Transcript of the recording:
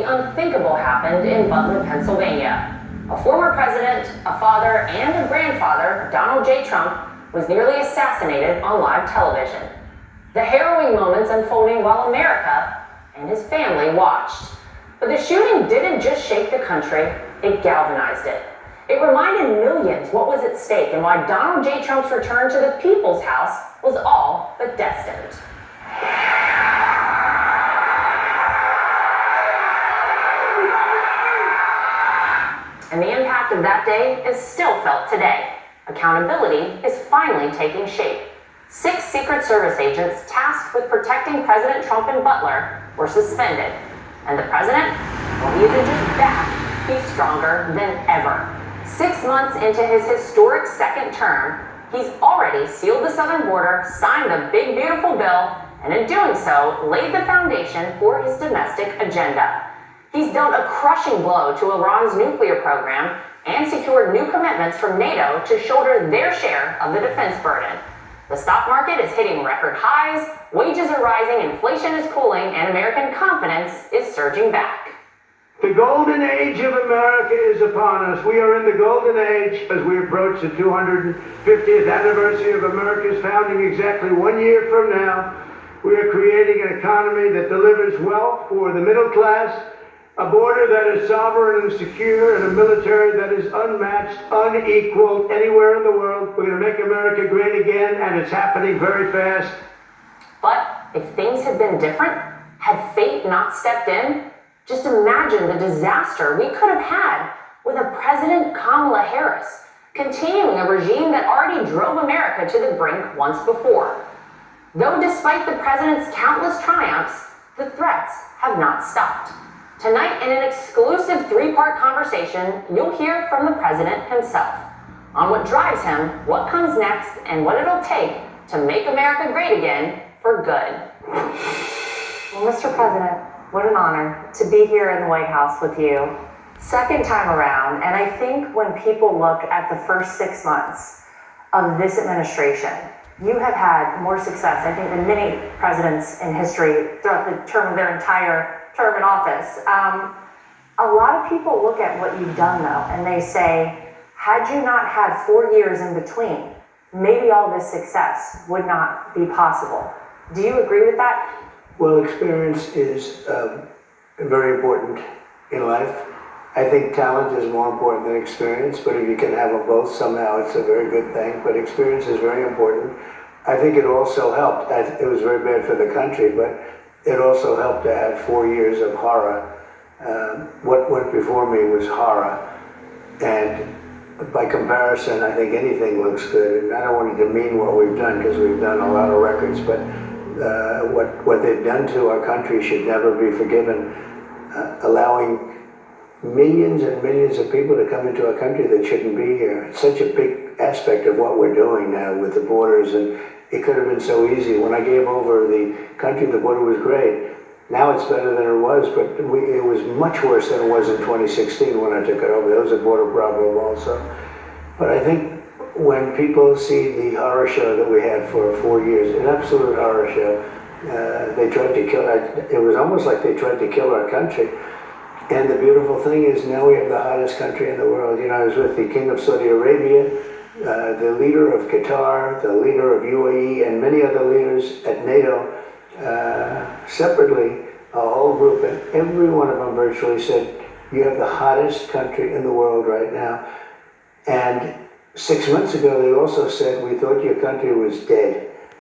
the unthinkable happened in Butler, Pennsylvania. A former president, a father, and a grandfather, Donald J. Trump, was nearly assassinated on live television. The harrowing moments unfolding while America and his family watched. But the shooting didn't just shake the country, it galvanized it. It reminded millions what was at stake and why Donald J. Trump's return to the People's House was all but destined. And the impact of that day is still felt today. Accountability is finally taking shape. 6 Secret Service agents tasked with protecting President Trump and Butler were suspended. And the president? Well, he isn't just back, he's stronger than ever. 6 months into his historic second term, he's already sealed the southern border, signed the big beautiful bill, and in doing so, laid the foundation for his domestic agenda. He's dealt a crushing blow to Iran's nuclear program and secured new commitments from NATO to shoulder their share of the defense burden. The stock market is hitting record highs, wages are rising, inflation is cooling, and American confidence is surging back. The golden age of America is upon us. We are in the golden age as we approach the 250th anniversary of America's founding exactly 1 year from now. We are creating an economy that delivers wealth for the middle class, a border that is sovereign and secure, and a military that is unmatched, unequaled anywhere in the world. We're going to make America great again, and it's happening very fast. But if things had been different, had fate not stepped in, just imagine the disaster we could have had with a President Kamala Harris continuing a regime that already drove America to the brink once before. Though despite the president's countless triumphs, the threats have not stopped. Tonight, in an exclusive 3-part conversation, you'll hear from the president himself on what drives him, what comes next, and what it'll take to make America great again for good. Well, Mr. President, what an honor to be here in the White House with you. Second time around, and I think when people look at the first 6 months of this administration, you have had more success, I think, than many presidents in history throughout the term of their entire term in office. A lot of people look at what you've done, though, and they say, had you not had 4 years in between, maybe all this success would not be possible. Do you agree with that? Well, experience is very important in life. I think talent is more important than experience, but if you can have them both, somehow it's a very good thing. But experience is very important. I think it also helped. It was very bad for the country, but it also helped to have 4 years of horror. What went before me was horror. And by comparison, I think anything looks good. And I don't want to demean what we've done, because we've done a lot of records, but what they've done to our country should never be forgiven. Allowing millions and millions of people to come into our country that shouldn't be here. It's such a big aspect of what we're doing now with the borders, and it could have been so easy. When I gave over the country, the border was great. Now it's better than it was, but it was much worse than it was in 2016 when I took it over. There was a border problem also. But I think when people see the horror show that we had for 4 years, an absolute horror show, they tried to kill, it was almost like they tried to kill our country. And the beautiful thing is now we have the hottest country in the world. You know, I was with the King of Saudi Arabia, the leader of Qatar, the leader of UAE, and many other leaders at NATO, separately, a whole group, and every one of them virtually said, you have the hottest country in the world right now. And 6 months ago, they also said, we thought your country was dead.